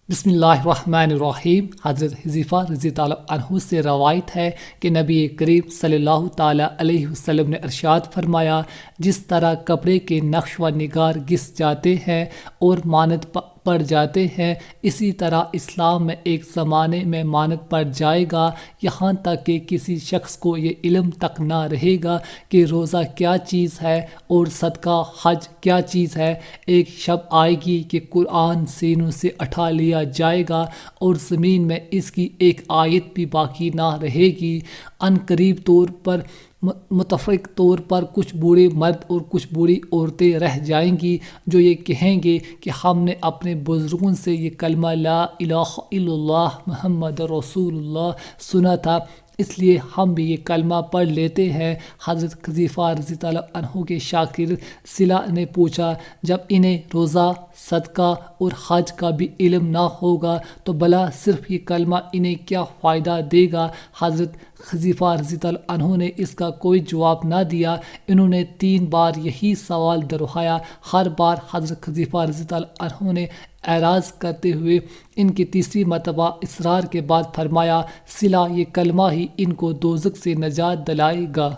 بسم اللہ الرحمن الرحیم۔ حضرت حذیفہ رضی اللہ عنہ سے روایت ہے کہ نبی کریم صلی اللہ تعالیٰ علیہ وسلم نے ارشاد فرمایا، جس طرح کپڑے کے نقش و نگار گھس جاتے ہیں اور مانت پڑ جاتے ہیں، اسی طرح اسلام میں ایک زمانے میں مانت پڑ جائے گا، یہاں تک کہ کسی شخص کو یہ علم تک نہ رہے گا کہ روزہ کیا چیز ہے اور صدقہ حج کیا چیز ہے۔ ایک شب آئے گی کہ قرآن سینوں سے اٹھا لیا جائے گا اور زمین میں اس کی ایک آیت بھی باقی نہ رہے گی۔ ان قریب طور پر متفق طور پر کچھ بوڑھے مرد اور کچھ بوڑھی عورتیں رہ جائیں گی جو یہ کہیں گے کہ ہم نے اپنے بزرگوں سے یہ کلمہ لا الہ الا اللہ محمد رسول اللہ سنا تھا، اس لیے ہم بھی یہ کلمہ پڑھ لیتے ہیں۔ حضرت حذیفہ رضی اللہ عنہ کے شاگرد صلہ نے پوچھا، جب انہیں روزہ، صدقہ اور حج کا بھی علم نہ ہوگا تو بھلا صرف یہ کلمہ انہیں کیا فائدہ دے گا؟ حضرت حذیفہ رضی اللہ عنہ نے اس کا کوئی جواب نہ دیا۔ انہوں نے 3 بار یہی سوال دہرایا۔ ہر بار حضرت حذیفہ رضی اللہ عنہ نے اعراض کرتے ہوئے ان کی تیسری مرتبہ اصرار کے بعد فرمایا، صلہ یہ کلمہ ہی ان کو دوزخ سے نجات دلائے گا۔